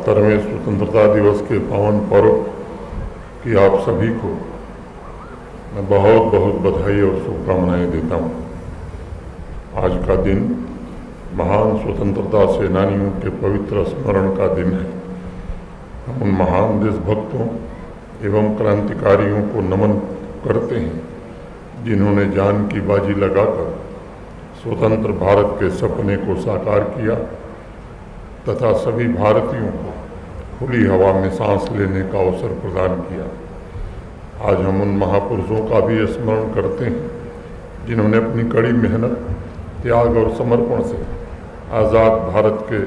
72वें स्वतंत्रता दिवस के पावन पर्व की आप सभी को मैं बहुत बहुत बधाई और शुभकामनाएं देता हूँ। आज का दिन महान स्वतंत्रता सेनानियों के पवित्र स्मरण का दिन है। हम उन महान देशभक्तों एवं क्रांतिकारियों को नमन करते हैं जिन्होंने जान की बाजी लगाकर स्वतंत्र भारत के सपने को साकार किया तथा सभी भारतीयों को खुली हवा में सांस लेने का अवसर प्रदान किया। आज हम उन महापुरुषों का भी स्मरण करते हैं जिन्होंने अपनी कड़ी मेहनत, त्याग और समर्पण से आज़ाद भारत के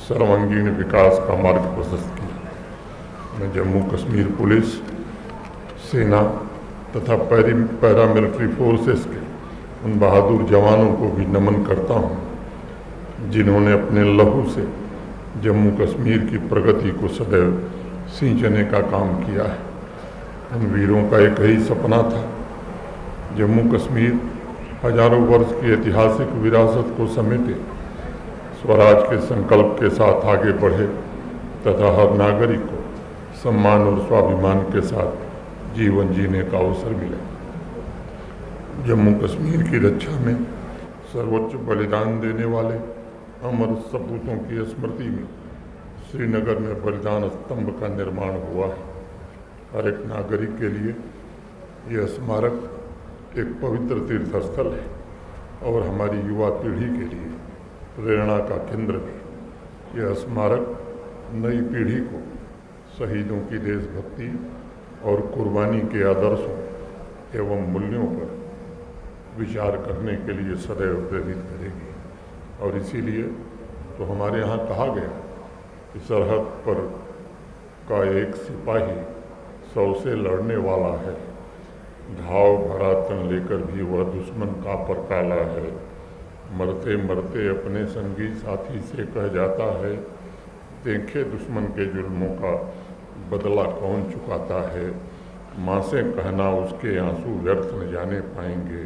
सर्वांगीण विकास का मार्ग प्रशस्त किया। मैं जम्मू कश्मीर पुलिस, सेना तथा पैरामिलिट्री फोर्सेस के उन बहादुर जवानों को भी नमन करता हूँ जिन्होंने अपने लहू से जम्मू कश्मीर की प्रगति को सदैव सींचने का काम किया है। उन वीरों का एक ही सपना था, जम्मू कश्मीर हजारों वर्ष की ऐतिहासिक विरासत को समेटे, स्वराज के संकल्प के साथ आगे बढ़े तथा हर नागरिक को सम्मान और स्वाभिमान के साथ जीवन जीने का अवसर मिले। जम्मू कश्मीर की रक्षा में सर्वोच्च बलिदान देने वाले अमर सपूतों की स्मृति में श्रीनगर में बलिदान स्तंभ का निर्माण हुआ है। हर एक नागरिक के लिए यह स्मारक एक पवित्र तीर्थ स्थल है और हमारी युवा पीढ़ी के लिए प्रेरणा का केंद्र भी। यह स्मारक नई पीढ़ी को शहीदों की देशभक्ति और कुर्बानी के आदर्शों एवं मूल्यों पर विचार करने के लिए सदैव प्रेरित करेगी। और इसीलिए तो हमारे यहाँ कहा गया कि सरहद पर का एक सिपाही 100 से लड़ने वाला है, घाव भरा तन लेकर भी वह दुश्मन का परकाला है। मरते मरते अपने संगी साथी से कह जाता है, देखे दुश्मन के जुल्मों का बदला कौन चुकाता है। माँ से कहना उसके आंसू व्यर्थ न जाने पाएंगे,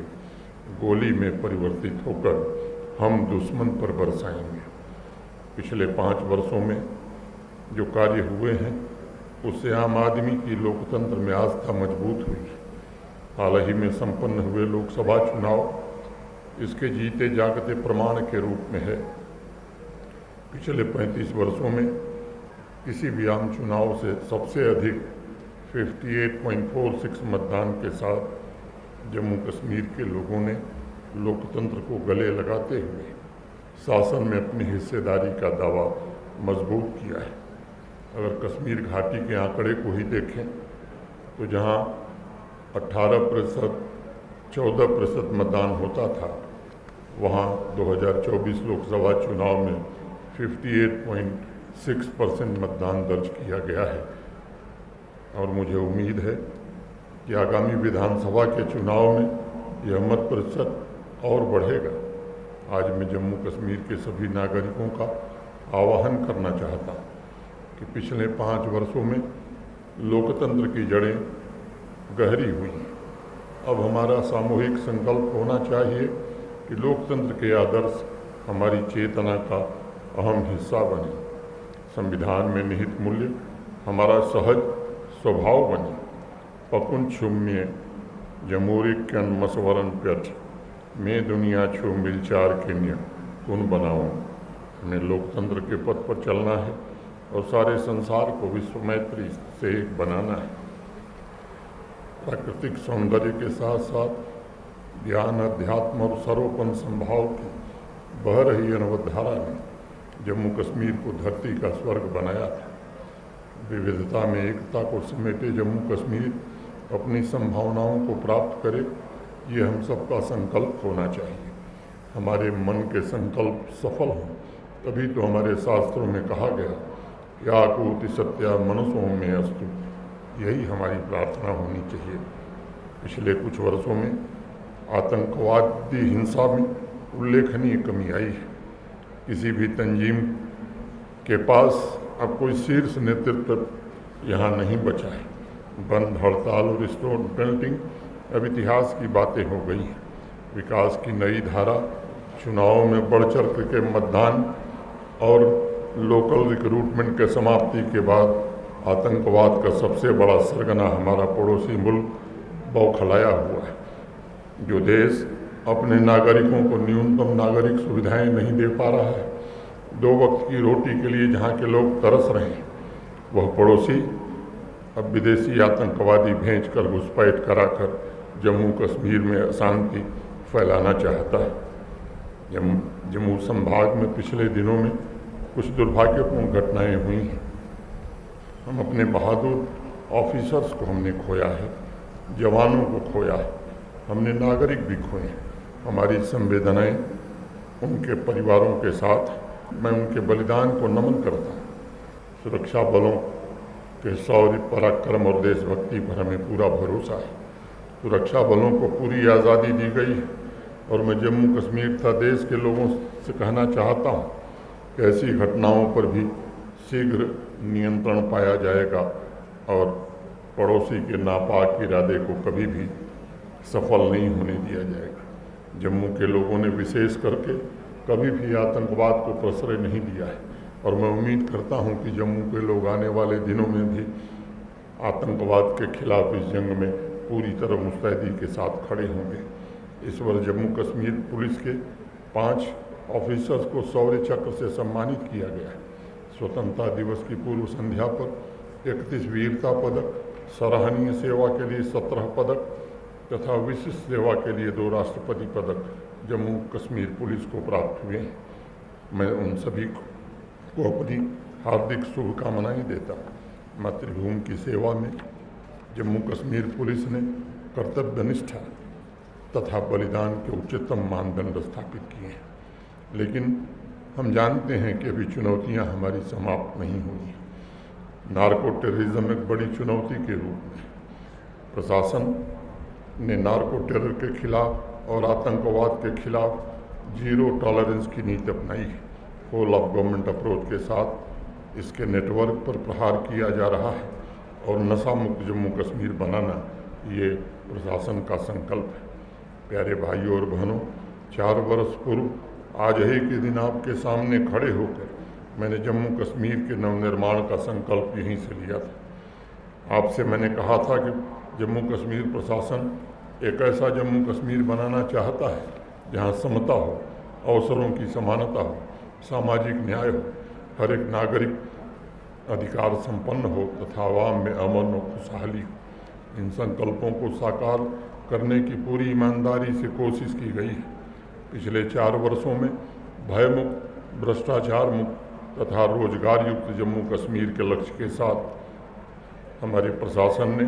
गोली में परिवर्तित होकर हम दुश्मन पर बरसाएंगे। पिछले 5 वर्षों में जो कार्य हुए हैं उससे आम आदमी की लोकतंत्र में आस्था मजबूत हुई। हाल ही में संपन्न हुए लोकसभा चुनाव इसके जीते जागते प्रमाण के रूप में है। पिछले 35 वर्षों में किसी भी आम चुनाव से सबसे अधिक 58.46 मतदान के साथ जम्मू कश्मीर के लोगों ने लोकतंत्र को गले लगाते हुए शासन में अपनी हिस्सेदारी का दावा मजबूत किया है। अगर कश्मीर घाटी के आंकड़े को ही देखें तो जहां 18% 14% मतदान होता था, वहां 2024 लोकसभा चुनाव में 58.6% मतदान दर्ज किया गया है। और मुझे उम्मीद है कि आगामी विधानसभा के चुनाव में यह मत प्रतिशत और बढ़ेगा। आज मैं जम्मू कश्मीर के सभी नागरिकों का आह्वान करना चाहता हूँ कि पिछले 5 वर्षों में लोकतंत्र की जड़ें गहरी हुई। अब हमारा सामूहिक संकल्प होना चाहिए कि लोकतंत्र के आदर्श हमारी चेतना का अहम हिस्सा बने, संविधान में निहित मूल्य हमारा सहज स्वभाव बने। पकुन छुम्य जमूरिकन मसवरन प्यठ मैं दुनिया छू मिलचार केन्या कुन बनाऊं। हमें लोकतंत्र के पथ पर चलना है और सारे संसार को विश्व मैत्री से एक बनाना है। प्राकृतिक सौंदर्य के साथ साथ ज्ञान, अध्यात्म और सर्वोपन संभाव की बह रही अनवधारा ने जम्मू कश्मीर को धरती का स्वर्ग बनाया था। विविधता में एकता को समेटे जम्मू कश्मीर अपनी संभावनाओं को प्राप्त करे, ये हम सबका संकल्प होना चाहिए। हमारे मन के संकल्प सफल हों तभी तो हमारे शास्त्रों में कहा गया, या कूति सत्या मनुष्यों में अस्तु। यही हमारी प्रार्थना होनी चाहिए। पिछले कुछ वर्षों में आतंकवादी हिंसा में उल्लेखनीय कमी आई है। किसी भी तंजीम के पास अब कोई शीर्ष नेतृत्व यहाँ नहीं बचा है। बंद हड़ताल और स्टोन पेल्टिंग अब इतिहास की बातें हो गई हैं। विकास की नई धारा चुनावों में बढ़ चढ़ के मतदान और लोकल रिक्रूटमेंट के समाप्ति के बाद आतंकवाद का सबसे बड़ा सरगना हमारा पड़ोसी मुल्क बौखलाया हुआ है। जो देश अपने नागरिकों को न्यूनतम नागरिक सुविधाएं नहीं दे पा रहा है, 2 वक्त की रोटी के लिए जहां के लोग तरस रहे हैं, वह पड़ोसी अब विदेशी आतंकवादी भेजकर घुसपैठ कराकर जम्मू कश्मीर में अशांति फैलाना चाहता है। जम्मू संभाग में पिछले दिनों में कुछ दुर्भाग्यपूर्ण घटनाएं हुई हैं। हम अपने बहादुर ऑफिसर्स को हमने खोया है, जवानों को खोया है, हमने नागरिक भी खोए हैं। हमारी संवेदनाएं उनके परिवारों के साथ, मैं उनके बलिदान को नमन करता हूँ। सुरक्षा बलों के शौर्य, पराक्रम और देशभक्ति पर हमें पूरा भरोसा है। सुरक्षा बलों को पूरी आज़ादी दी गई है और मैं जम्मू कश्मीर तथा देश के लोगों से कहना चाहता हूँ कि ऐसी घटनाओं पर भी शीघ्र नियंत्रण पाया जाएगा और पड़ोसी के नापाक इरादे को कभी भी सफल नहीं होने दिया जाएगा। जम्मू के लोगों ने विशेष करके कभी भी आतंकवाद को प्रश्रय नहीं दिया है और मैं उम्मीद करता हूं कि जम्मू के लोग आने वाले दिनों में भी आतंकवाद के खिलाफ इस जंग में पूरी तरह मुस्तैदी के साथ खड़े होंगे। इस वर्ष जम्मू कश्मीर पुलिस के 5 ऑफिसर्स को शौर्य चक्र से सम्मानित किया गया है। स्वतंत्रता दिवस की पूर्व संध्या पर 31 वीरता पदक, सराहनीय सेवा के लिए 17 पदक तथा विशिष्ट सेवा के लिए 2 राष्ट्रपति पदक जम्मू कश्मीर पुलिस को प्राप्त हुए हैं। मैं उन सभी को अपनी हार्दिक शुभकामनाएं देता हूँ। मातृभूमि की सेवा में जम्मू कश्मीर पुलिस ने कर्तव्यनिष्ठा तथा बलिदान के उच्चतम मानदंड स्थापित किए हैं, लेकिन हम जानते हैं कि अभी चुनौतियां हमारी समाप्त नहीं हुई हैं। नार्को टेररिज्म एक बड़ी चुनौती के रूप में प्रशासन ने नार्को टेरर के खिलाफ और आतंकवाद के खिलाफ 0 टॉलरेंस की नीति अपनाई है। होल ऑफ गवर्नमेंट अप्रोच के साथ इसके नेटवर्क पर प्रहार किया जा रहा है और नशा मुक्त जम्मू कश्मीर बनाना ये प्रशासन का संकल्प है। प्यारे भाइयों और बहनों, 4 वर्ष पूर्व आज ही के दिन आपके सामने खड़े होकर मैंने जम्मू कश्मीर के नवनिर्माण का संकल्प यहीं से लिया था। आपसे मैंने कहा था कि जम्मू कश्मीर प्रशासन एक ऐसा जम्मू कश्मीर बनाना चाहता है जहां समता हो, अवसरों की समानता हो, सामाजिक न्याय हो, हर एक नागरिक अधिकार संपन्न हो तथा आवाम में अमन और खुशहाली हो। इन संकल्पों को साकार करने की पूरी ईमानदारी से कोशिश की गई है। पिछले 4 वर्षों में भयमुक्त, भ्रष्टाचार मुक्त तथा रोजगार युक्त जम्मू कश्मीर के लक्ष्य के साथ हमारे प्रशासन ने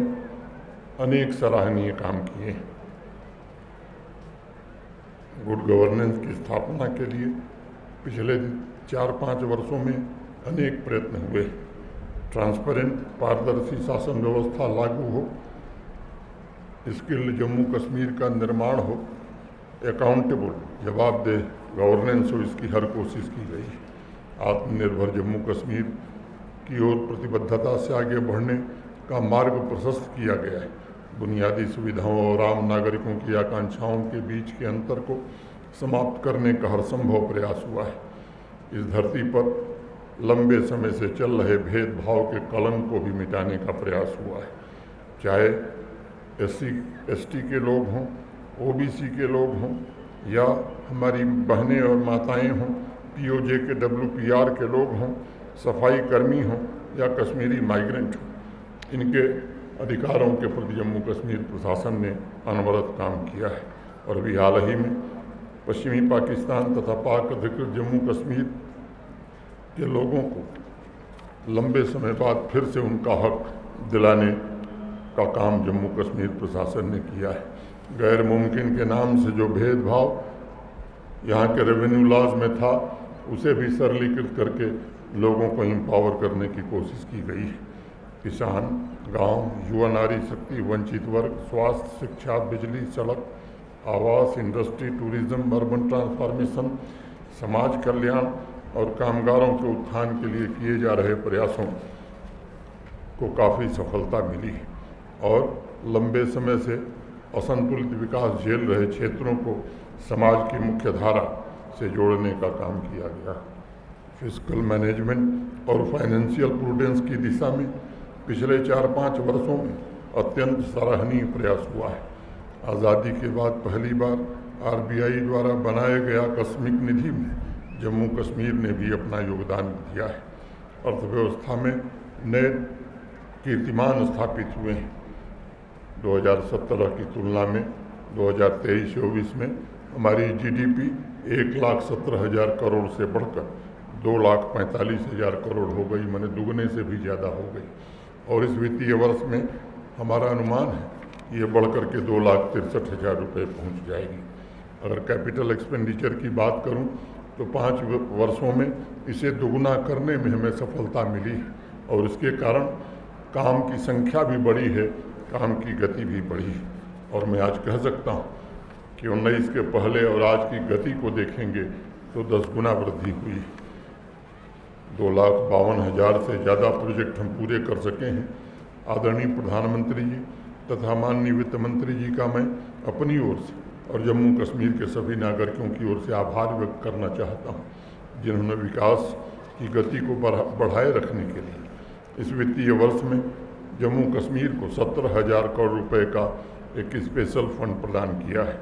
अनेक सराहनीय काम किए हैं। गुड गवर्नेंस की स्थापना के लिए पिछले 4-5 वर्षों में अनेक प्रयत्न हुए। ट्रांसपेरेंट, पारदर्शी शासन व्यवस्था लागू हो, स्किल्ड जम्मू कश्मीर का निर्माण हो, अकाउंटेबल, जवाबदेह गवर्नेंस हो, इसकी हर कोशिश की गई है। आत्मनिर्भर जम्मू कश्मीर की ओर प्रतिबद्धता से आगे बढ़ने का मार्ग प्रशस्त किया गया है। बुनियादी सुविधाओं और आम नागरिकों की आकांक्षाओं के बीच के अंतर को समाप्त करने का हर संभव प्रयास हुआ है। इस धरती पर लंबे समय से चल रहे भेदभाव के कलंक को भी मिटाने का प्रयास हुआ है। चाहे SC/ST के लोग हों, OBC के लोग हों या हमारी बहनें और माताएं हों, POJ के WPR के लोग हों, सफाई कर्मी हों या कश्मीरी माइग्रेंट हों, इनके अधिकारों के प्रति जम्मू कश्मीर प्रशासन ने अनवरत काम किया है। और अभी हाल ही में पश्चिमी पाकिस्तान तथा पाक अधिकृत जम्मू कश्मीर के लोगों को लंबे समय बाद फिर से उनका हक दिलाने का काम जम्मू कश्मीर प्रशासन ने किया है। गैर मुमकिन के नाम से जो भेदभाव यहाँ के रेवेन्यू लॉज में था, उसे भी सरलीकृत करके लोगों को एम्पावर करने की कोशिश की गई है। किसान, गांव, युवा नारी शक्ति, वंचित वर्ग, स्वास्थ्य, शिक्षा, बिजली, सड़क, आवास, इंडस्ट्री, टूरिज्म, अर्बन ट्रांसफॉर्मेशन, समाज कल्याण और कामगारों के उत्थान के लिए किए जा रहे प्रयासों को काफ़ी सफलता मिली है और लंबे समय से असंतुलित विकास झेल रहे क्षेत्रों को समाज की मुख्य धारा से जोड़ने का काम किया गया। फिस्कल मैनेजमेंट और फाइनेंशियल प्रूडेंस की दिशा में पिछले 4-5 वर्षों में अत्यंत सराहनीय प्रयास हुआ है। आज़ादी के बाद पहली बार आरबीआई द्वारा बनाए गए आकस्मिक निधि में जम्मू कश्मीर ने भी अपना योगदान दिया है। अर्थव्यवस्था में नए कीर्तिमान स्थापित हुए हैं। 2017 की तुलना में 2023-24 में हमारी जीडीपी 1,17,000 करोड़ से बढ़कर 2,45,000 करोड़ हो गई, माने दुगने से भी ज़्यादा हो गई। और इस वित्तीय वर्ष में हमारा अनुमान है कि ये बढ़कर के 2,63,000 रुपये पहुँच जाएगी। अगर कैपिटल एक्सपेंडिचर की बात करूं तो 5 वर्षों में इसे दुगना करने में हमें सफलता मिली है और इसके कारण काम की संख्या भी बढ़ी है, काम की गति भी बढ़ी है। और मैं आज कह सकता हूं कि 19 के पहले और आज की गति को देखेंगे तो 10 गुना वृद्धि हुई है। 2,52,000 से ज़्यादा प्रोजेक्ट हम पूरे कर सके हैं। आदरणीय प्रधानमंत्री जी तथा माननीय वित्त मंत्री जी का मैं अपनी ओर से और जम्मू कश्मीर के सभी नागरिकों की ओर से आभार व्यक्त करना चाहता हूं, जिन्होंने विकास की गति को बढ़ाए रखने के लिए इस वित्तीय वर्ष में जम्मू कश्मीर को 17,000 करोड़ रुपए का एक स्पेशल फंड प्रदान किया है।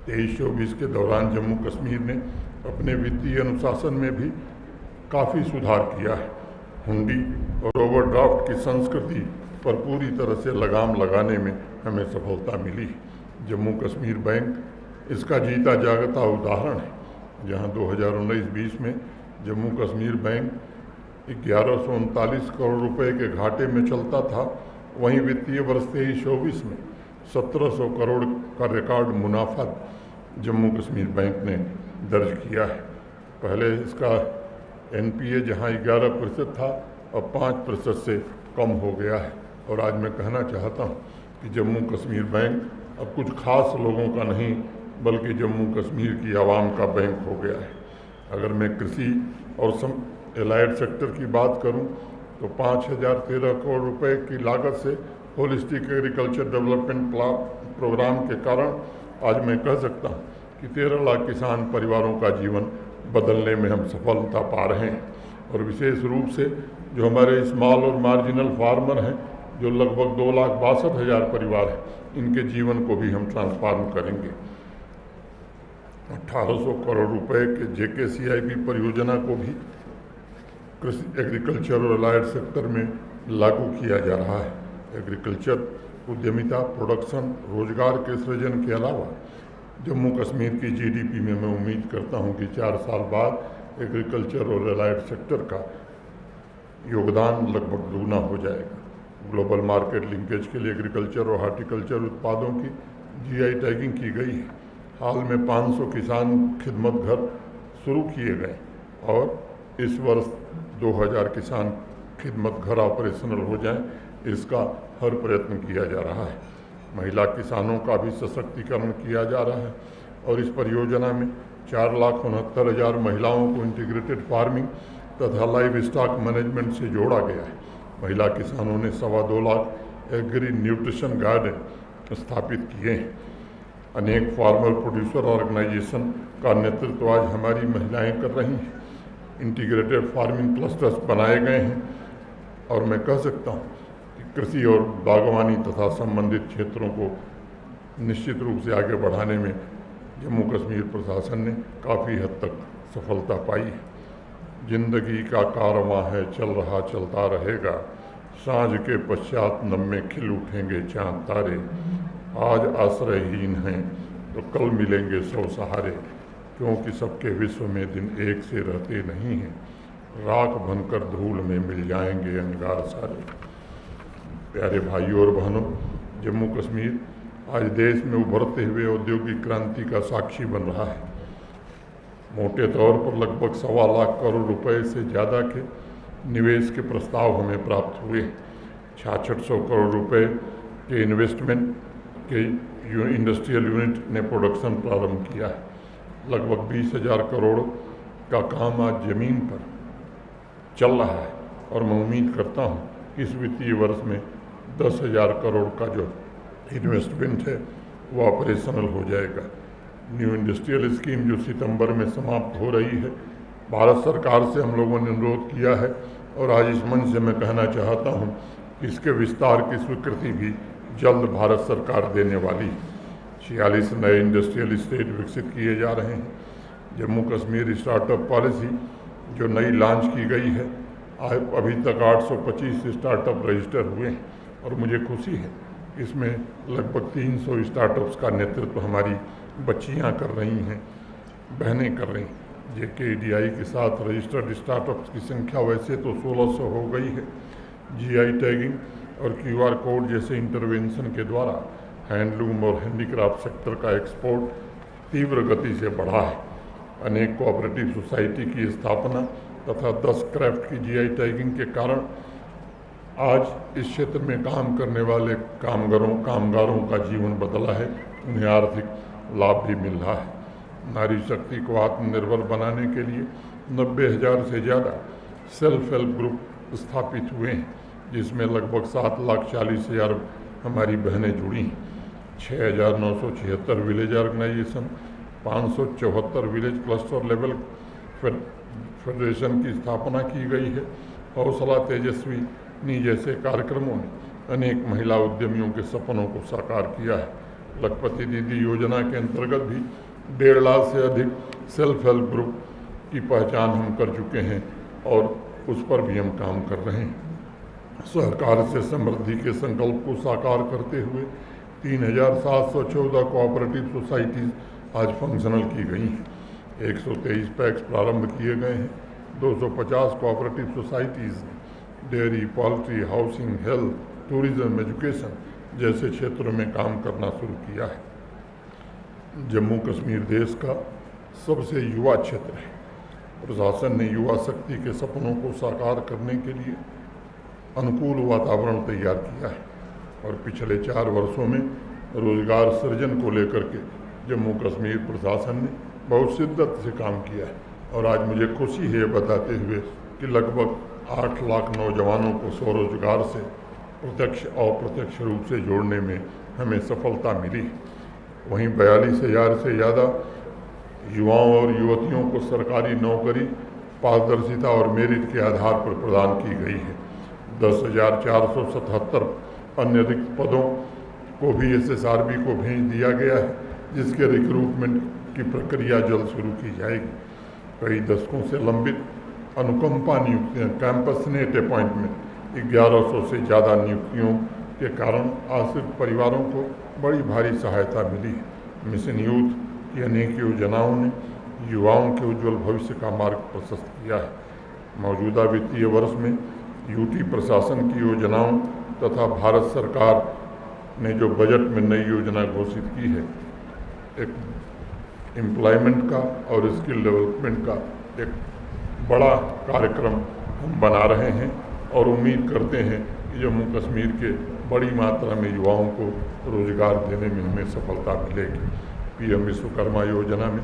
23-24 के दौरान जम्मू कश्मीर ने अपने वित्तीय अनुशासन में भी काफ़ी सुधार किया है। हुंडी और ओवरड्राफ्ट की संस्कृति पर पूरी तरह से लगाम लगाने में हमें सफलता मिली। जम्मू कश्मीर बैंक इसका जीता जागता उदाहरण है, जहां 2019-20 में जम्मू कश्मीर बैंक 1139 करोड़ रुपए के घाटे में चलता था, वहीं वित्तीय वर्ष 23-24 में 1700 करोड़ का रिकॉर्ड मुनाफा जम्मू कश्मीर बैंक ने दर्ज किया है। पहले इसका एनपीए जहां 11% था, अब 5% से कम हो गया है। और आज मैं कहना चाहता हूं कि जम्मू कश्मीर बैंक अब कुछ खास लोगों का नहीं बल्कि जम्मू कश्मीर की आवाम का बैंक हो गया है। अगर मैं कृषि और एलाइड सेक्टर की बात करूं तो 5,013 करोड़ रुपए की लागत से होलिस्टिक एग्रीकल्चर डेवलपमेंट प्रोग्राम के कारण आज मैं कह सकता हूं कि 13 लाख किसान परिवारों का जीवन बदलने में हम सफलता पा रहे हैं। और विशेष रूप से जो हमारे स्मॉल और मार्जिनल फार्मर हैं, जो लगभग 2,62,000 परिवार हैं, इनके जीवन को भी हम ट्रांसफॉर्म करेंगे। 1,800 करोड़ रुपए के जेकेसीआईबी परियोजना को भी कृषि एग्रीकल्चर और अलाइड सेक्टर में लागू किया जा रहा है। एग्रीकल्चर उद्यमिता, प्रोडक्शन, रोजगार के सृजन के अलावा जम्मू कश्मीर की जीडीपी में मैं उम्मीद करता हूं कि 4 साल बाद एग्रीकल्चर और अलाइड सेक्टर का योगदान लगभग दुगना हो जाएगा। ग्लोबल मार्केट लिंकेज के लिए एग्रीकल्चर और हार्टिकल्चर उत्पादों की जीआई टैगिंग की गई है। हाल में 500 किसान खिदमत घर शुरू किए गए और इस वर्ष 2,000 किसान खिदमत घर ऑपरेशनल हो जाएं, इसका हर प्रयत्न किया जा रहा है। महिला किसानों का भी सशक्तिकरण किया जा रहा है और इस परियोजना में 4,69,000 महिलाओं को इंटीग्रेटेड फार्मिंग तथा लाइव स्टॉक मैनेजमेंट से जोड़ा गया है। महिला किसानों ने 2.25 लाख एग्री न्यूट्रिशन गार्डन स्थापित किए हैं। अनेक फार्मर प्रोड्यूसर ऑर्गेनाइजेशन का नेतृत्व आज हमारी महिलाएं कर रही हैं। इंटीग्रेटेड फार्मिंग क्लस्टर्स बनाए गए हैं और मैं कह सकता हूं कि कृषि और बागवानी तथा संबंधित क्षेत्रों को निश्चित रूप से आगे बढ़ाने में जम्मू कश्मीर प्रशासन ने काफ़ी हद तक सफलता पाई है। जिंदगी का कारवां है, चल रहा चलता रहेगा, सांझ के पश्चात नम में खिल उठेंगे चांद तारे। आज आश्रयहीन हैं तो कल मिलेंगे 100 सहारे, क्योंकि सबके विश्व में दिन एक से रहते नहीं हैं। राख बनकर धूल में मिल जाएंगे अंगार सारे। प्यारे भाइयों और बहनों, जम्मू कश्मीर आज देश में उभरते हुए औद्योगिक क्रांति का साक्षी बन रहा है। मोटे तौर पर लगभग 1.25 लाख करोड़ रुपए से ज़्यादा के निवेश के प्रस्ताव हमें प्राप्त हुए। 6600 करोड़ रुपए के इन्वेस्टमेंट के इंडस्ट्रियल यूनिट ने प्रोडक्शन प्रारंभ किया है। लगभग 20,000 करोड़ का काम आज ज़मीन पर चल रहा है और मैं उम्मीद करता हूँ कि इस वित्तीय वर्ष में 10,000 करोड़ का जो इन्वेस्टमेंट है वो ऑपरेशनल हो जाएगा। न्यू इंडस्ट्रियल स्कीम जो सितंबर में समाप्त हो रही है, भारत सरकार से हम लोगों ने अनुरोध किया है और आज इस मंच से मैं कहना चाहता हूँ कि इसके विस्तार की स्वीकृति भी जल्द भारत सरकार देने वाली है। 46 नए इंडस्ट्रियल स्टेट विकसित किए जा रहे हैं। जम्मू कश्मीर स्टार्टअप पॉलिसी जो नई लॉन्च की गई है, अभी तक 825 स्टार्टअप रजिस्टर हुए हैं और मुझे खुशी है इसमें लगभग 300 स्टार्टअप्स का नेतृत्व हमारी बच्चियां कर रही हैं, बहनें कर रही हैं। JKDI के साथ रजिस्टर्ड स्टार्टअप्स की संख्या वैसे तो 1600 हो गई है। GI टैगिंग और QR कोड जैसे इंटरवेंशन के द्वारा हैंडलूम और हैंडीक्राफ्ट सेक्टर का एक्सपोर्ट तीव्र गति से बढ़ा है। अनेक कोऑपरेटिव सोसाइटी की स्थापना तथा 10 क्राफ्ट की GI टैगिंग के कारण आज इस क्षेत्र में काम करने वाले कामगारों का जीवन बदला है, उन्हें आर्थिक लाभ भी मिल रहा है। नारी शक्ति को आत्मनिर्भर बनाने के लिए 90,000 से ज़्यादा सेल्फ हेल्प ग्रुप स्थापित हुए हैं, जिसमें लगभग 7,40,000 हमारी बहनें जुड़ी हैं। 6,976 village organisation, 574 village cluster level federation की स्थापना की गई है। हौसला तेजस्विनी जैसे कार्यक्रमों ने अनेक महिला उद्यमियों के सपनों को साकार किया है। लखपति दीदी योजना के अंतर्गत भी 1.5 लाख से अधिक सेल्फ हेल्प ग्रुप की पहचान हम कर चुके हैं और उस पर भी हम काम कर रहे हैं। सहकार से समृद्धि के संकल्प को साकार करते हुए 3,714 कोऑपरेटिव सोसाइटीज़ आज फंक्शनल की गई हैं। 123 पैक्स प्रारंभ किए गए हैं। 250 कोऑपरेटिव सोसाइटीज़ ने dairy, poultry, housing, health, tourism, education जैसे क्षेत्रों में काम करना शुरू किया है। जम्मू कश्मीर देश का सबसे युवा क्षेत्र है। प्रशासन ने युवा शक्ति के सपनों को साकार करने के लिए अनुकूल वातावरण तैयार किया है और पिछले 4 वर्षों में रोजगार सृजन को लेकर के जम्मू कश्मीर प्रशासन ने बहुत शिद्दत से काम किया है। और आज मुझे खुशी है बताते हुए कि लगभग 8 लाख नौजवानों को स्वरोजगार से प्रत्यक्ष और अप्रत्यक्ष रूप से जोड़ने में हमें सफलता मिली है। वहीं 42,000 से ज़्यादा युवाओं और युवतियों को सरकारी नौकरी पारदर्शिता और मेरिट के आधार पर प्रदान की गई है। 10,477 अन्य रिक्त पदों को भी SSRB को भेज दिया गया है, जिसके रिक्रूटमेंट की प्रक्रिया जल्द शुरू की जाएगी। कई दशकों से लंबित अनुकंपा नियुक्तियाँ, कैंपस नेट अपॉइंटमेंट, 1100 से ज़्यादा नियुक्तियों के कारण आश्रित परिवारों को बड़ी भारी सहायता मिली है। मिशन यूथ की अनेक योजनाओं ने युवाओं के उज्जवल भविष्य का मार्ग प्रशस्त किया है। मौजूदा वित्तीय वर्ष में यूटी प्रशासन की योजनाओं तथा भारत सरकार ने जो बजट में नई योजना घोषित की है, एक एम्प्लॉयमेंट का और स्किल डेवलपमेंट का एक बड़ा कार्यक्रम हम बना रहे हैं और उम्मीद करते हैं कि जम्मू कश्मीर के बड़ी मात्रा में युवाओं को रोजगार देने में हमें सफलता मिलेगी। PM विश्वकर्मा योजना में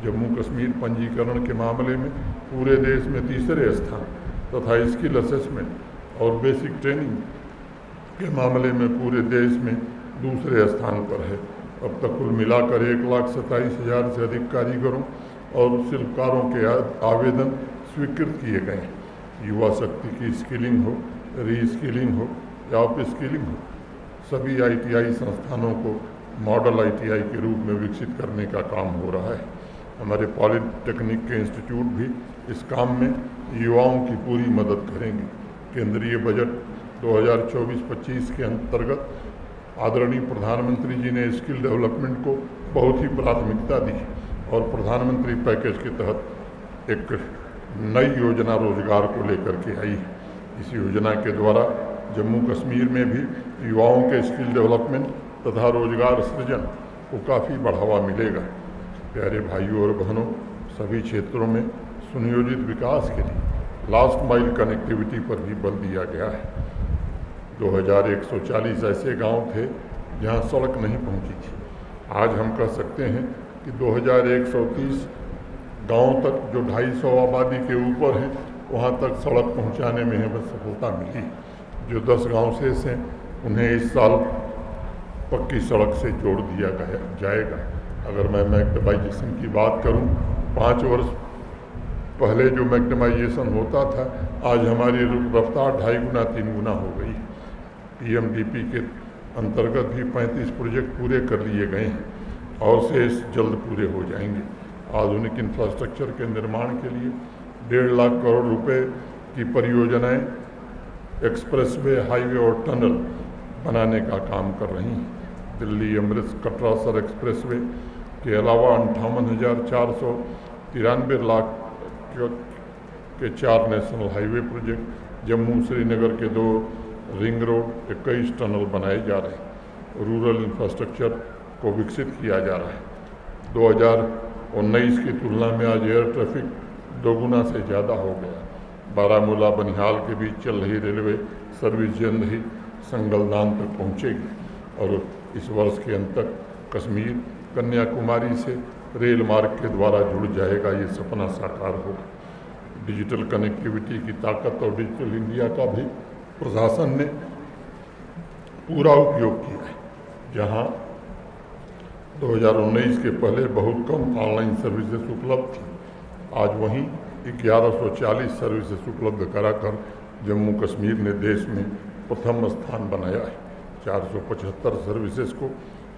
जम्मू कश्मीर पंजीकरण के मामले में पूरे देश में 3रे स्थान तथा स्किल असेसमेंट और बेसिक ट्रेनिंग के मामले में पूरे देश में 2रे स्थान पर है। अब तक कुल मिलाकर 1,27,000 से अधिक कारीगरों और शिल्पकारों के आवेदन स्वीकृत किए गए हैं। युवा शक्ति की स्किलिंग हो, रीस्किलिंग हो या अप स्किलिंग हो, सभी ITI संस्थानों को मॉडल ITI के रूप में विकसित करने का काम हो रहा है। हमारे पॉलिटेक्निक के इंस्टीट्यूट भी इस काम में युवाओं की पूरी मदद करेंगे। केंद्रीय बजट 2024-25 के अंतर्गत आदरणीय प्रधानमंत्री जी ने स्किल डेवलपमेंट को बहुत ही प्राथमिकता दी और प्रधानमंत्री पैकेज के तहत एक नई योजना रोजगार को लेकर के आई है। इस योजना के द्वारा जम्मू कश्मीर में भी युवाओं के स्किल डेवलपमेंट तथा रोजगार सृजन को काफ़ी बढ़ावा मिलेगा। प्यारे भाइयों और बहनों, सभी क्षेत्रों में सुनियोजित विकास के लिए लास्ट माइल कनेक्टिविटी पर भी बल दिया गया है। 2140 ऐसे गांव थे जहां सड़क नहीं पहुंची थी। आज हम कह सकते हैं कि 2130 गांव तक जो 250 आबादी के ऊपर हैं वहां तक सड़क पहुंचाने में हमें सफलता मिली। जो 10 गांव शेष हैं उन्हें इस साल पक्की सड़क से जोड़ दिया जाएगा। अगर मैं मैग्नेटाइजेशन की बात करूं, 5 वर्ष पहले जो मैग्नेमाइजेशन होता था, आज हमारी रफ्तार 2.5 गुना 3 गुना हो गई। PMDP के अंतर्गत भी 35 प्रोजेक्ट पूरे कर लिए गए हैं और शेष जल्द पूरे हो जाएंगे। आधुनिक इंफ्रास्ट्रक्चर के निर्माण के लिए 1.5 लाख करोड़ रुपए की परियोजनाएं एक्सप्रेसवे, हाईवे और टनल बनाने का काम कर रही हैं। दिल्ली अमृतसर कटरा एक्सप्रेसवे के अलावा 58,493 लाख के 4 national highway project, Jammu Srinagar के 2 रिंग रोड, 21 टनल बनाए जा रहे हैं। रूरल इंफ्रास्ट्रक्चर को विकसित किया जा रहा है। 2019 की तुलना में आज एयर ट्रैफिक 2 गुना से ज़्यादा हो गया। बारामूला बनिहाल के बीच चल रही रेलवे सर्विस जल्द ही संगलदान तक पहुंचेगी और इस वर्ष के अंत तक कश्मीर कन्याकुमारी से रेल मार्ग के द्वारा जुड़ जाएगा। ये सपना साकार होगा। डिजिटल कनेक्टिविटी की ताकत और डिजिटल इंडिया का भी प्रशासन ने पूरा उपयोग किया है। जहां 2019 के पहले बहुत कम ऑनलाइन सर्विसेज उपलब्ध थी, आज वहीं 1140 सर्विसेज उपलब्ध कराकर जम्मू कश्मीर ने देश में प्रथम स्थान बनाया है। 475 सर्विसेज को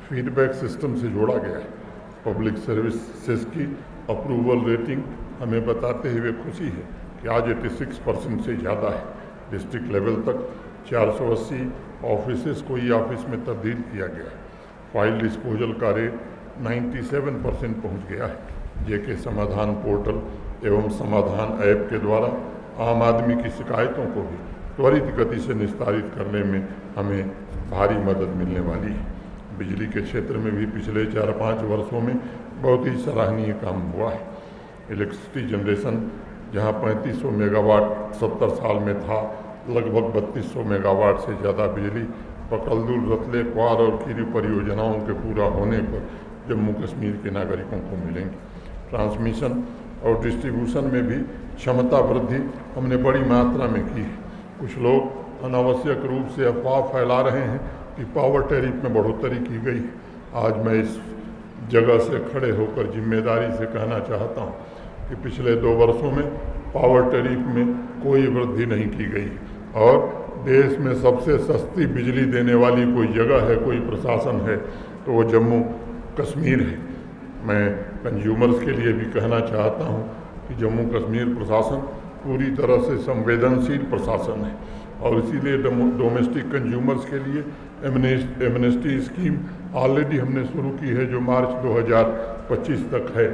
फीडबैक सिस्टम से जोड़ा गया है। पब्लिक सर्विसेज की अप्रूवल रेटिंग हमें बताते हुए खुशी है कि आज 86% से ज़्यादा है। डिस्ट्रिक्ट लेवल तक 480 ऑफिसेज को ई ऑफिस में तब्दील किया गया है। फाइल डिस्पोजल का रेट 97% पहुँच गया है। जेके समाधान पोर्टल एवं समाधान ऐप के द्वारा आम आदमी की शिकायतों को भी त्वरित गति से निस्तारित करने में हमें भारी मदद मिलने वाली है। बिजली के क्षेत्र में भी पिछले 4-5 वर्षों में बहुत ही सराहनीय काम हुआ है। इलेक्ट्रिसिटी जनरेशन जहां 3500 मेगावाट 70 साल में था, लगभग 3200 मेगावाट से ज़्यादा बिजली पकलदुल, रतले, क्वार और खीरी परियोजनाओं के पूरा होने पर जम्मू कश्मीर के नागरिकों को मिलेंगी। ट्रांसमिशन और डिस्ट्रीब्यूशन में भी क्षमता वृद्धि हमने बड़ी मात्रा में की है। कुछ लोग अनावश्यक रूप से अफवाह फैला रहे हैं कि पावर टैरिफ में बढ़ोतरी की गई है। आज मैं इस जगह से खड़े होकर जिम्मेदारी से कहना चाहता हूं कि पिछले 2 वर्षों में पावर टैरिफ में कोई वृद्धि नहीं की गई और देश में सबसे सस्ती बिजली देने वाली कोई जगह है, कोई प्रशासन है तो वो जम्मू कश्मीर है। मैं कंज्यूमर्स के लिए भी कहना चाहता हूं कि जम्मू कश्मीर प्रशासन पूरी तरह से संवेदनशील प्रशासन है और इसीलिए डोमेस्टिक कंज्यूमर्स के लिए एमनेस्टी स्कीम ऑलरेडी हमने शुरू की है जो मार्च 2025 तक है।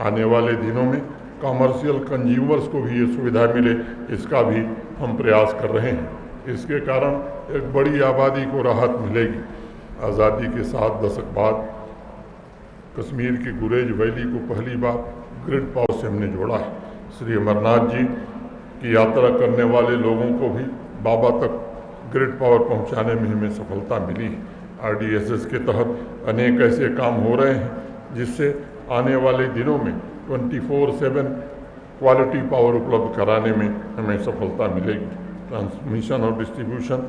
आने वाले दिनों में कमर्शियल कंज्यूमर्स को भी ये सुविधा मिले, इसका भी हम प्रयास कर रहे हैं। इसके कारण एक बड़ी आबादी को राहत मिलेगी। आज़ादी के 7 दशक बाद कश्मीर की गुरेज वैली को पहली बार ग्रिड पावर से हमने जोड़ा है। श्री अमरनाथ जी की यात्रा करने वाले लोगों को भी बाबा तक ग्रिड पावर पहुंचाने में हमें सफलता मिली है। RDSS के तहत अनेक ऐसे काम हो रहे हैं जिससे आने वाले दिनों में 24/7 क्वालिटी पावर उपलब्ध कराने में हमें सफलता मिलेगी। ट्रांसमिशन और डिस्ट्रीब्यूशन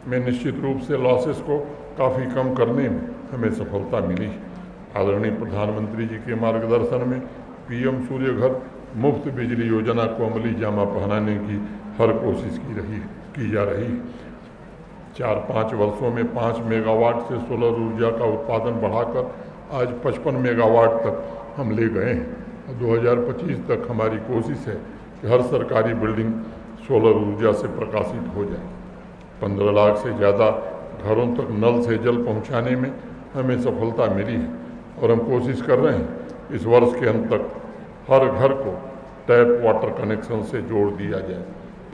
में निश्चित रूप से लॉसेस को काफ़ी कम करने में हमें सफलता मिली है। आदरणीय प्रधानमंत्री जी के मार्गदर्शन में PM सूर्य घर मुफ्त बिजली योजना को अमली जामा पहनाने की हर कोशिश की जा रही है। 4-5 वर्षों में 5 मेगावाट से सोलर ऊर्जा का उत्पादन बढ़ाकर आज 55 मेगावाट तक हम ले गए हैं। 2025 तक हमारी कोशिश है कि हर सरकारी बिल्डिंग सोलर ऊर्जा से प्रकाशित हो जाए। 15 लाख से ज़्यादा घरों तक नल से जल पहुंचाने में हमें सफलता मिली है और हम कोशिश कर रहे हैं इस वर्ष के अंत तक हर घर को टैप वाटर कनेक्शन से जोड़ दिया जाए।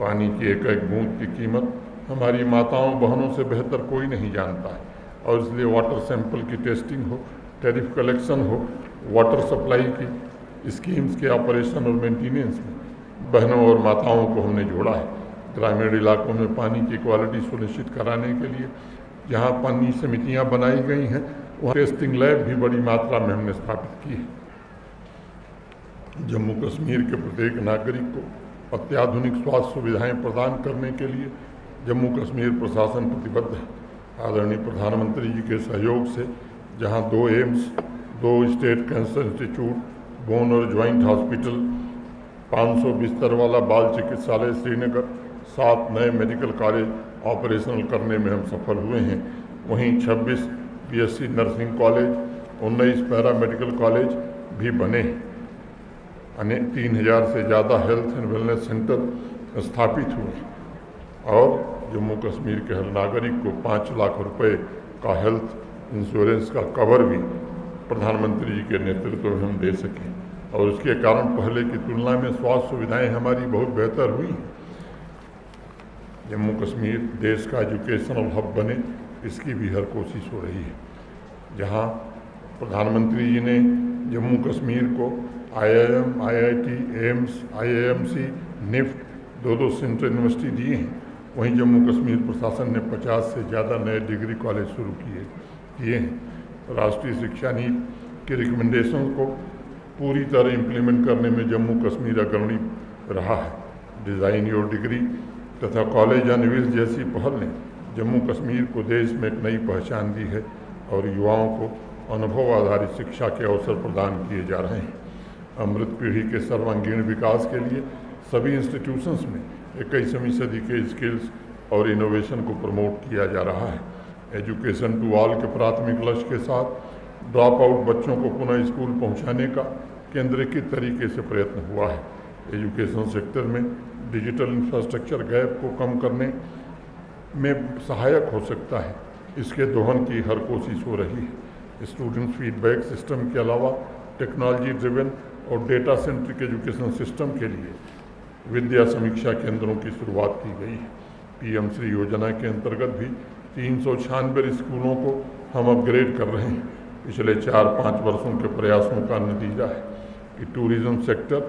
पानी की एक एक बूंद की कीमत हमारी माताओं बहनों से बेहतर कोई नहीं जानता है और इसलिए वाटर सैंपल की टेस्टिंग हो, टैरिफ कलेक्शन हो, वाटर सप्लाई की स्कीम्स के ऑपरेशन और मेंटेनेंस में बहनों और माताओं को हमने जोड़ा है। ग्रामीण इलाकों में पानी की क्वालिटी सुनिश्चित कराने के लिए जहाँ पानी समितियाँ बनाई गई हैं वहाँ टेस्टिंग लैब भी बड़ी मात्रा में हमने स्थापित की है। जम्मू कश्मीर के प्रत्येक नागरिक को अत्याधुनिक स्वास्थ्य सुविधाएं प्रदान करने के लिए जम्मू कश्मीर प्रशासन प्रतिबद्ध है। आदरणीय प्रधानमंत्री जी के सहयोग से जहां 2 AIIMS, 2 state cancer institute, bone और ज्वाइंट हॉस्पिटल 500 बिस्तर वाला बाल चिकित्सालय श्रीनगर, 7 नए मेडिकल कॉलेज ऑपरेशनल करने में हम सफल हुए हैं। वहीं 26 BSc nursing college, 19 para medical college भी बने। 3000 से ज़्यादा हेल्थ एंड वेलनेस सेंटर स्थापित हुए और जम्मू कश्मीर के हर नागरिक को 5 लाख रुपए का हेल्थ इंश्योरेंस का कवर भी प्रधानमंत्री जी के नेतृत्व में हम दे सकें और उसके कारण पहले की तुलना में स्वास्थ्य सुविधाएं हमारी बहुत बेहतर हुई। जम्मू कश्मीर देश का एजुकेशनल हब बने, इसकी भी हर कोशिश हो रही है। जहां प्रधानमंत्री जी ने जम्मू कश्मीर को IIM, IIT, AIIMS, IIMC, NIFT 2-2 central university दिए हैं, वहीं जम्मू कश्मीर प्रशासन ने 50 से ज़्यादा नए डिग्री कॉलेज शुरू किए हैं। राष्ट्रीय शिक्षा नीति के रिकमेंडेशन को पूरी तरह इम्प्लीमेंट करने में जम्मू कश्मीर अग्रणी रहा है। डिज़ाइन योर डिग्री तथा कॉलेज ऑन व्हील्स जैसी पहल ने जम्मू कश्मीर को देश में एक नई पहचान दी है और युवाओं को अनुभव आधारित शिक्षा के अवसर प्रदान किए जा रहे हैं। अमृत पीढ़ी के सर्वांगीण विकास के लिए सभी इंस्टीट्यूशंस में 21वीं सदी के स्किल्स और इनोवेशन को प्रमोट किया जा रहा है। एजुकेशन टू ऑल के प्राथमिक लक्ष्य के साथ ड्रॉप आउट बच्चों को पुनः स्कूल पहुंचाने का केंद्रीकृत तरीके से प्रयत्न हुआ है। एजुकेशन सेक्टर में डिजिटल इंफ्रास्ट्रक्चर गैप को कम करने में सहायक हो सकता है, इसके दोहन की हर कोशिश हो रही है। स्टूडेंट फीडबैक सिस्टम के अलावा टेक्नोलॉजी ड्रिवन और डेटा सेंट्रिक एजुकेशन सिस्टम के लिए विद्या समीक्षा केंद्रों की शुरुआत की गई है। PM श्री योजना के अंतर्गत भी 396 स्कूलों को हम अपग्रेड कर रहे हैं। पिछले 4-5 वर्षों के प्रयासों का नतीजा है कि टूरिज्म सेक्टर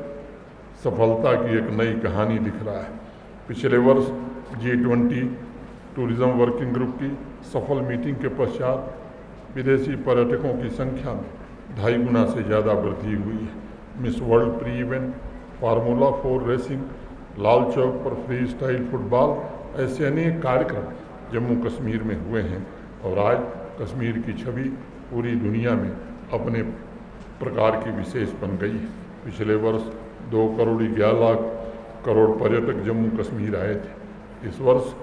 सफलता की एक नई कहानी दिख रहा है। पिछले वर्ष G20 टूरिज्म वर्किंग ग्रुप की सफल मीटिंग के पश्चात विदेशी पर्यटकों की संख्या में 2.5 गुना से ज़्यादा वृद्धि हुई है। Miss world pre event, formula 4 racing, Lal Chowk पर फ्री स्टाइल फुटबॉल, ऐसे अनेक कार्यक्रम जम्मू कश्मीर में हुए हैं और आज कश्मीर की छवि पूरी दुनिया में अपने प्रकार की विशेष बन गई है। पिछले वर्ष 2 करोड़ 11 लाख करोड़ पर्यटक जम्मू कश्मीर आए थे। इस वर्ष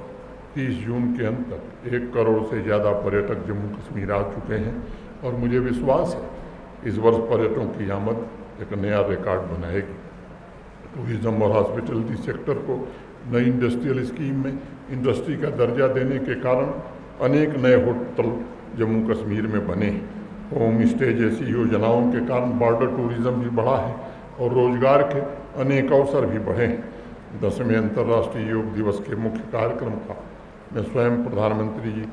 30 जून के अंत तक 1 करोड़ से ज़्यादा पर्यटक जम्मू कश्मीर आ चुके हैं और मुझे विश्वास है इस वर्ष पर्यटकों की आमद एक नया रिकॉर्ड बनाएगी। टूरिज्म और हॉस्पिटलिटी सेक्टर को नई इंडस्ट्रियल स्कीम में इंडस्ट्री का दर्जा देने के कारण अनेक नए होटल जम्मू कश्मीर में बने। होम स्टे जैसी योजनाओं के कारण बॉर्डर टूरिज्म भी बढ़ा है और रोजगार के अनेक अवसर भी बढ़े हैं। 10वें अंतर्राष्ट्रीय योग दिवस के मुख्य कार्यक्रम का मैं स्वयं प्रधानमंत्री जी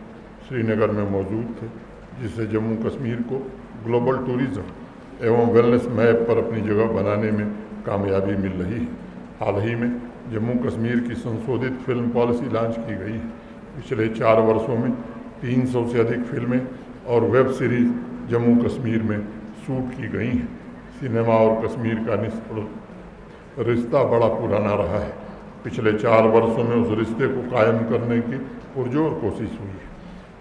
श्रीनगर में मौजूद थे, जिससे जम्मू कश्मीर को ग्लोबल टूरिज्म एवं वेलनेस मैप पर अपनी जगह बनाने में कामयाबी मिल रही है। हाल ही में जम्मू कश्मीर की संशोधित फिल्म पॉलिसी लॉन्च की गई है। पिछले 4 वर्षों में 300 से अधिक फिल्में और वेब सीरीज जम्मू कश्मीर में शूट की गई हैं। सिनेमा और कश्मीर का रिश्ता बड़ा पुराना रहा है। पिछले 4 वर्षों में उस रिश्ते को कायम करने की पुरजोर कोशिश हुई है।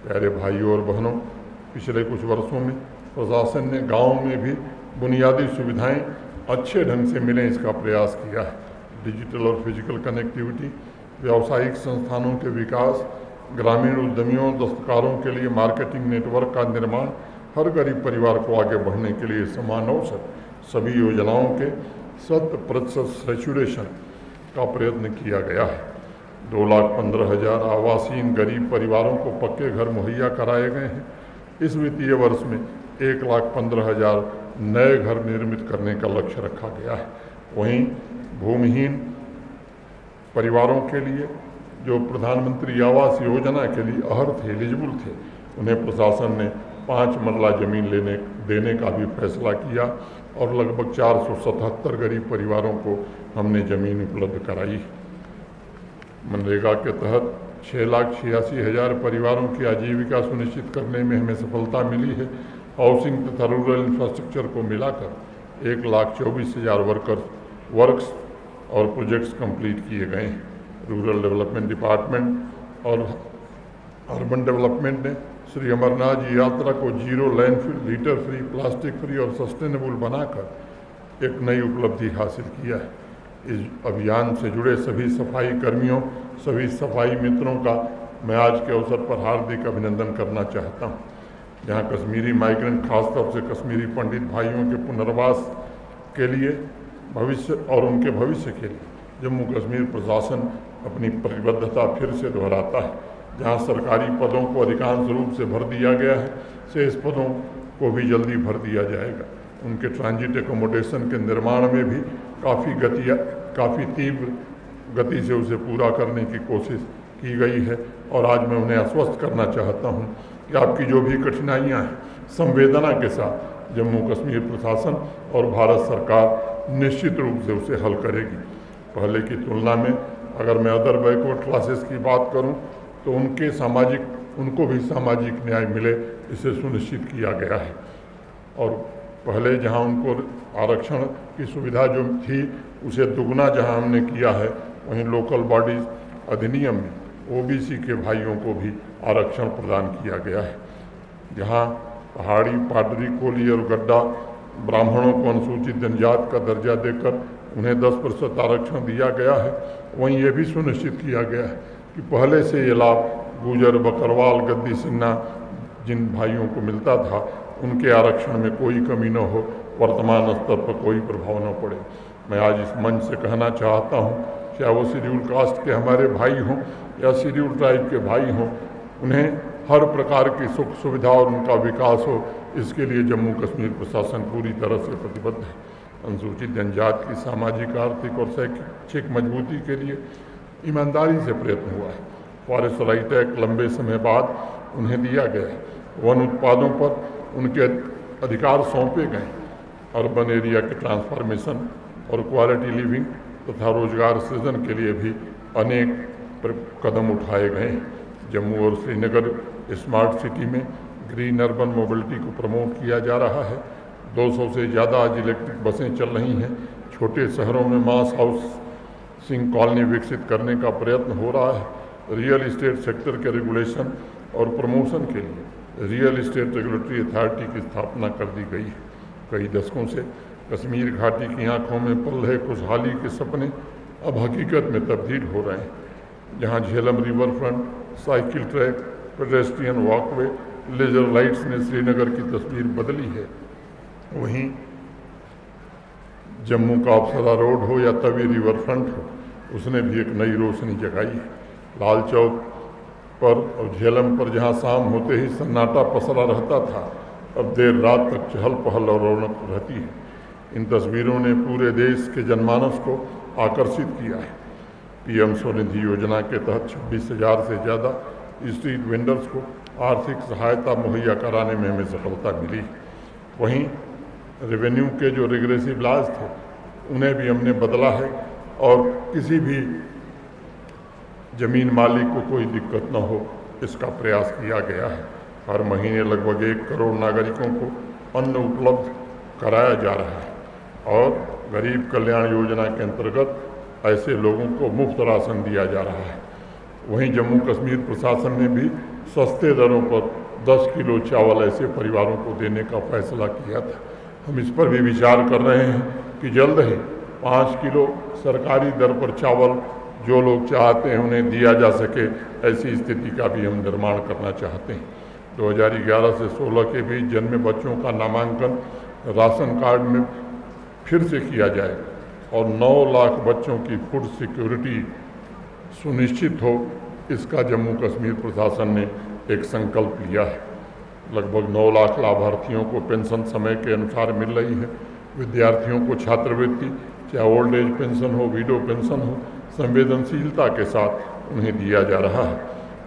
प्यारे भाइयों और बहनों, पिछले कुछ वर्षों में प्रशासन ने गाँव में भी बुनियादी सुविधाएं अच्छे ढंग से मिलें इसका प्रयास किया है। डिजिटल और फिजिकल कनेक्टिविटी, व्यावसायिक संस्थानों के विकास, ग्रामीण उद्यमियों दस्तकारों के लिए मार्केटिंग नेटवर्क का निर्माण, हर गरीब परिवार को आगे बढ़ने के लिए समान अवसर, सभी योजनाओं के 100% सैचुरेशन का प्रयत्न किया गया है। 2,15,000 आवासीन गरीब परिवारों को पक्के घर मुहैया कराए गए हैं। इस वित्तीय वर्ष में 1,15,000 नए घर निर्मित करने का लक्ष्य रखा गया है। वहीं भूमिहीन परिवारों के लिए जो प्रधानमंत्री आवास योजना के लिए अर्ह थे, एलिजिबल थे, उन्हें प्रशासन ने 5 मरला ज़मीन देने का भी फैसला किया और लगभग 477 गरीब परिवारों को हमने ज़मीन उपलब्ध कराई। मनरेगा के तहत 6,86,000 परिवारों की आजीविका सुनिश्चित करने में हमें सफलता मिली है। हाउसिंग तथा रूरल इंफ्रास्ट्रक्चर को मिलाकर 1,24,000 वर्क्स और प्रोजेक्ट्स कंप्लीट किए गए हैं। रूरल डेवलपमेंट डिपार्टमेंट और अर्बन डेवलपमेंट ने श्री अमरनाथ जी यात्रा को zero landfill, litre free, plastic free और सस्टेनेबल बनाकर एक नई उपलब्धि हासिल किया है। इस अभियान से जुड़े सभी सफाई कर्मियों, सभी सफाई मित्रों का मैं आज के अवसर पर हार्दिक अभिनंदन करना चाहता हूँ। जहाँ कश्मीरी माइग्रेंट, खासतौर से कश्मीरी पंडित भाइयों के पुनर्वास के लिए भविष्य और उनके भविष्य के लिए जम्मू कश्मीर प्रशासन अपनी प्रतिबद्धता फिर से दोहराता है। जहाँ सरकारी पदों को अधिकांश रूप से भर दिया गया है, शेष पदों को भी जल्दी भर दिया जाएगा। उनके ट्रांजिट एकोमोडेशन के निर्माण में भी काफ़ी तीव्र गति से उसे पूरा करने की कोशिश की गई है। और आज मैं उन्हें आश्वस्त करना चाहता हूँ कि आपकी जो भी कठिनाइयाँ हैं, संवेदना के साथ जम्मू कश्मीर प्रशासन और भारत सरकार निश्चित रूप से उसे हल करेगी। पहले की तुलना में अगर मैं अदर बैकवर्ड क्लासेस की बात करूं तो उनको भी सामाजिक न्याय मिले, इसे सुनिश्चित किया गया है। और पहले जहां उनको आरक्षण की सुविधा जो थी उसे दुगना जहां हमने किया है, वहीं लोकल बॉडीज अधिनियम में ओबीसी के भाइयों को भी आरक्षण प्रदान किया गया है। जहां पहाड़ी, पाडरी, कोली और गड्ढा ब्राह्मणों को अनुसूचित जनजाति का दर्जा देकर उन्हें 10% आरक्षण दिया गया है, वहीं ये भी सुनिश्चित किया गया है कि पहले से ये लाभ गुजर, बकरवाल, गद्दी, सिन्हा जिन भाइयों को मिलता था, उनके आरक्षण में कोई कमी न हो, वर्तमान स्तर पर कोई प्रभाव न पड़े। मैं आज इस मंच से कहना चाहता हूँ, चाहे वो शेड्यूल कास्ट के हमारे भाई हों या शेड्यूल ट्राइब के भाई हों, उन्हें हर प्रकार की सुख सुविधा और उनका विकास हो, इसके लिए जम्मू कश्मीर प्रशासन पूरी तरह से प्रतिबद्ध है। अनुसूचित जनजाति की सामाजिक, आर्थिक और शैक्षिक मजबूती के लिए ईमानदारी से प्रयत्न हुआ है। फॉरेस्ट राइट एक्ट लंबे समय बाद उन्हें दिया गया है। वन उत्पादों पर उनके अधिकार सौंपे गए। अर्बन एरिया के ट्रांसफॉर्मेशन और क्वालिटी लिविंग तथा रोजगार सृजन के लिए भी अनेक कदम उठाए गए हैं। जम्मू और श्रीनगर स्मार्ट सिटी में ग्रीन अर्बन मोबिलिटी को प्रमोट किया जा रहा है। 200 से ज़्यादा आज इलेक्ट्रिक बसें चल रही हैं। छोटे शहरों में मास हाउसिंग कॉलोनी विकसित करने का प्रयत्न हो रहा है। रियल इस्टेट सेक्टर के रेगुलेशन और प्रमोशन के लिए रियल इस्टेट रेगुलेटरी अथॉरिटी की स्थापना कर दी गई है। कई दशकों से कश्मीर घाटी की आंखों में पल रहे खुशहाली के सपने अब हकीकत में तब्दील हो रहे हैं। जहां Jhelum river front, cycle track, pedestrian walkway, laser lights ने श्रीनगर की तस्वीर बदली है, वहीं जम्मू का अप्सरा रोड हो या तवी रिवर फ्रंट हो, उसने भी एक नई रोशनी जगाई है। लाल चौक पर और झेलम पर जहां शाम होते ही सन्नाटा पसरा रहता था, अब देर रात तक चहल पहल और रौनक रहती है। इन तस्वीरों ने पूरे देश के जनमानस को आकर्षित किया है। पीएम स्वनिधि योजना के तहत 26,000 से ज़्यादा स्ट्रीट वेंडर्स को आर्थिक सहायता मुहैया कराने में हमें सफलता मिली। वहीं रेवेन्यू के जो रिग्रेसिव लॉज थे उन्हें भी हमने बदला है और किसी भी ज़मीन मालिक को कोई दिक्कत न हो, इसका प्रयास किया गया है। हर महीने लगभग 1 करोड़ नागरिकों को अन्न उपलब्ध कराया जा रहा है और गरीब कल्याण योजना के अंतर्गत ऐसे लोगों को मुफ्त राशन दिया जा रहा है। वहीं जम्मू कश्मीर प्रशासन ने भी सस्ते दरों पर 10 किलो चावल ऐसे परिवारों को देने का फैसला किया था। हम इस पर भी विचार कर रहे हैं कि जल्द ही 5 किलो सरकारी दर पर चावल जो लोग चाहते हैं उन्हें दिया जा सके, ऐसी स्थिति का भी हम निर्माण करना चाहते हैं। 2011 से 16 के बीच जन्मे बच्चों का नामांकन राशन कार्ड में फिर से किया जाएगा और 9 लाख बच्चों की फूड सिक्योरिटी सुनिश्चित हो, इसका जम्मू कश्मीर प्रशासन ने एक संकल्प लिया है। लगभग 9 लाख लाभार्थियों को पेंशन समय के अनुसार मिल रही है। विद्यार्थियों को छात्रवृत्ति, चाहे ओल्ड एज पेंशन हो, विडो पेंशन हो, संवेदनशीलता के साथ उन्हें दिया जा रहा है।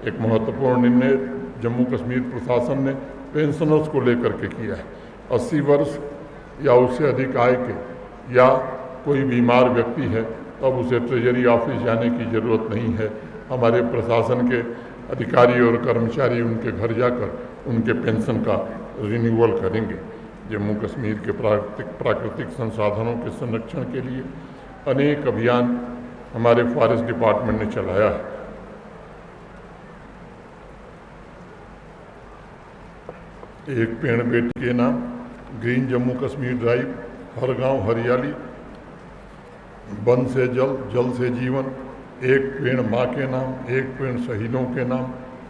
एक महत्वपूर्ण निर्णय जम्मू कश्मीर प्रशासन ने पेंशनर्स को लेकर के किया है। 80 वर्ष या उससे अधिक आय के या कोई बीमार व्यक्ति है तब उसे ट्रेजरी ऑफिस जाने की ज़रूरत नहीं है। हमारे प्रशासन के अधिकारी और कर्मचारी उनके घर जाकर उनके पेंशन का रिन्यूअल करेंगे। जम्मू कश्मीर के प्राकृतिक संसाधनों के संरक्षण के लिए अनेक अभियान हमारे फॉरेस्ट डिपार्टमेंट ने चलाया है। एक पेड़ बेटी के नाम, ग्रीन जम्मू कश्मीर ड्राइव, हर गांव हरियाली, वन से जल, जल से जीवन, एक पेड़ माँ के नाम, एक पेड़ शहीदों के नाम,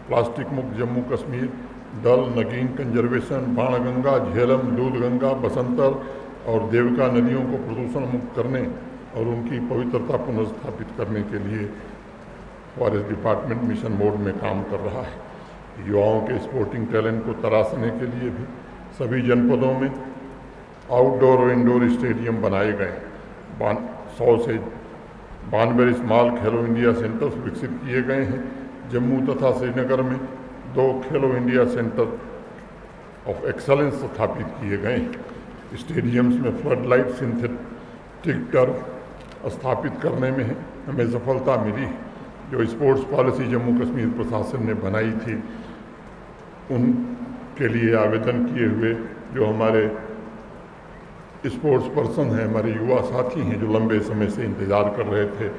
प्लास्टिक मुक्त जम्मू कश्मीर, डल, नगीन कंजर्वेशन, बाणगंगा, झेलम, दूधगंगा, बसंतर और देविका नदियों को प्रदूषण मुक्त करने और उनकी पवित्रता पुनर्स्थापित करने के लिए फॉरेस्ट डिपार्टमेंट मिशन मोड में काम कर रहा है। युवाओं के स्पोर्टिंग टैलेंट को तराशने के लिए भी सभी जनपदों में आउटडोर और इंडोर स्टेडियम बनाए गए। 100 से 92 स्मॉल खेलो इंडिया सेंटर्स विकसित किए गए हैं। जम्मू तथा श्रीनगर में 2 खेलो इंडिया सेंटर ऑफ एक्सलेंस स्थापित किए गए हैं। स्टेडियम्स में फ्लड लाइट, सिंथेटिक टर्फ स्थापित करने में हमें सफलता मिली। जो स्पोर्ट्स पॉलिसी जम्मू कश्मीर प्रशासन ने बनाई थी, उनके लिए आवेदन किए हुए जो हमारे स्पोर्ट्स पर्सन हैं, हमारे युवा साथी हैं जो लंबे समय से इंतज़ार कर रहे थे,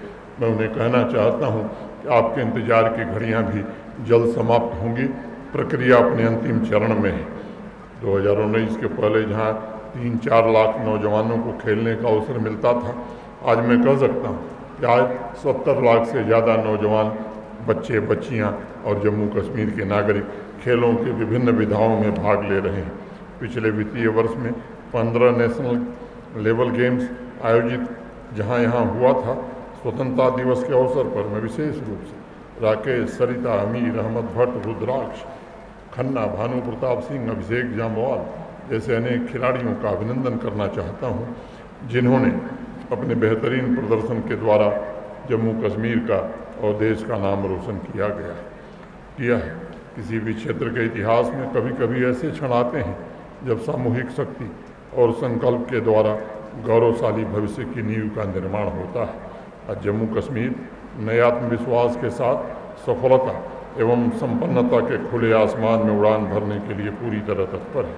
मैं उन्हें कहना चाहता हूं कि आपके इंतज़ार की घड़ियां भी जल्द समाप्त होंगी। प्रक्रिया अपने अंतिम चरण में है। 2019 के पहले जहां 3-4 लाख नौजवानों को खेलने का अवसर मिलता था, आज मैं कह सकता हूं कि आज 70 लाख से ज़्यादा नौजवान, बच्चे, बच्चियां और जम्मू कश्मीर के नागरिक खेलों के विभिन्न विधाओं में भाग ले रहे हैं। पिछले वित्तीय वर्ष में 15 नेशनल लेवल गेम्स आयोजित जहां यहाँ हुआ था। स्वतंत्रता दिवस के अवसर पर मैं विशेष रूप से राकेश, सरिता, अमीर, अहमद भट्ट, रुद्राक्ष, खन्ना, भानु प्रताप सिंह, अभिषेक जामवाल जैसे अनेक खिलाड़ियों का अभिनंदन करना चाहता हूं, जिन्होंने अपने बेहतरीन प्रदर्शन के द्वारा जम्मू कश्मीर का और देश का नाम रोशन किया है। किसी भी क्षेत्र के इतिहास में कभी कभी ऐसे क्षण आते हैं जब सामूहिक शक्ति और संकल्प के द्वारा गौरवशाली भविष्य की नींव का निर्माण होता है। आज जम्मू कश्मीर नए आत्मविश्वास के साथ सफलता एवं संपन्नता के खुले आसमान में उड़ान भरने के लिए पूरी तरह तत्पर है।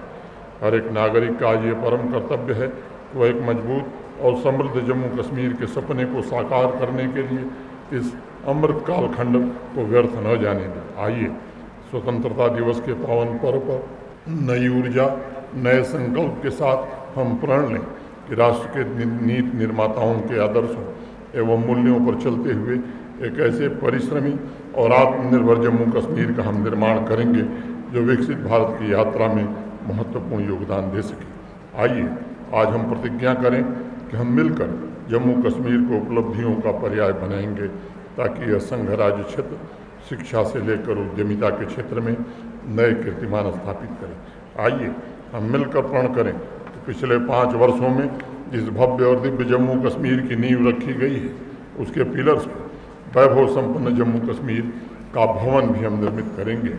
हर एक नागरिक का आज ये परम कर्तव्य है कि वह एक मजबूत और समृद्ध जम्मू कश्मीर के सपने को साकार करने के लिए इस अमृत कालखंड को व्यर्थ न जाने दें। आइए स्वतंत्रता दिवस के पावन पर्व पर नई ऊर्जा, नए संकल्प के साथ हम प्रण लें कि राष्ट्र के नीति निर्माताओं के आदर्शों एवं मूल्यों पर चलते हुए एक ऐसे परिश्रमी और आत्मनिर्भर जम्मू कश्मीर का हम निर्माण करेंगे जो विकसित भारत की यात्रा में महत्वपूर्ण योगदान दे सके। आइए आज हम प्रतिज्ञा करें कि हम मिलकर जम्मू कश्मीर को उपलब्धियों का पर्याय बनाएंगे ताकि यह संघ राज्य क्षेत्र शिक्षा से लेकर उद्यमिता के क्षेत्र में नए कीर्तिमान स्थापित करें। आइए हम मिलकर प्रण करें कि पिछले 5 वर्षों में जिस भव्य और दिव्य जम्मू कश्मीर की नींव रखी गई है, उसके पिलर्स पर वैभव संपन्न जम्मू कश्मीर का भवन भी हम निर्मित करेंगे।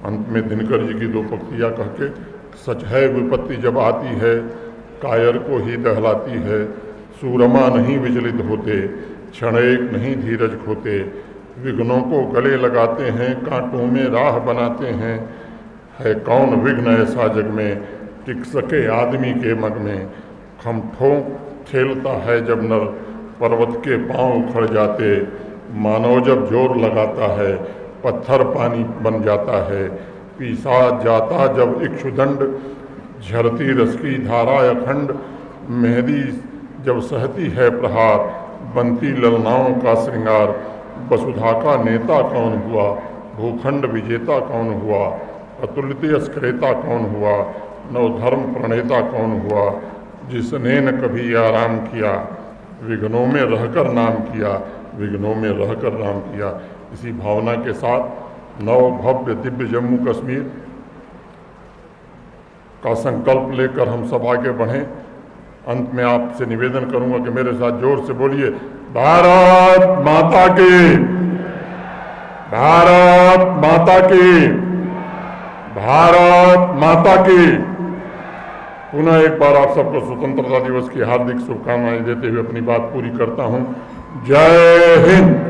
अंत में दिनकर जी की 2 पंक्तियाँ कह के, सच है विपत्ति जब आती है कायर को ही दहलाती है, सूरमा नहीं विचलित होते, क्षण एक नहीं धीरज खोते, विघ्नों को गले लगाते हैं, कांटों में राह बनाते हैं, है कौन विघ्न ऐसा जग में टिक सके आदमी के मग में, खम ठोंक खेलता है जब नर पर्वत के पांव उखड़ जाते, मानव जब जोर लगाता है पत्थर पानी बन जाता है, पीसा जाता जब इक्षुदंड झरती रस की धारा अखंड, मेहंदी जब सहती है प्रहार बनती ललनाओं का श्रृंगार, वसुधा का नेता कौन हुआ, भूखंड विजेता कौन हुआ, अतुलित स्क्रेता कौन हुआ, नवधर्म प्रणेता कौन हुआ, जिसने न कभी आराम किया, विघ्नों में रहकर नाम किया, विघ्नों में रहकर नाम किया। इसी भावना के साथ नव भव्य दिव्य जम्मू कश्मीर का संकल्प लेकर हम सब आगे बढ़ें। अंत में आपसे निवेदन करूंगा कि मेरे साथ जोर से बोलिए, भारत माता की, भारत माता की, भारत माता की। पुनः एक बार आप सबको स्वतंत्रता दिवस की हार्दिक शुभकामनाएं देते हुए अपनी बात पूरी करता हूं। जय हिंद।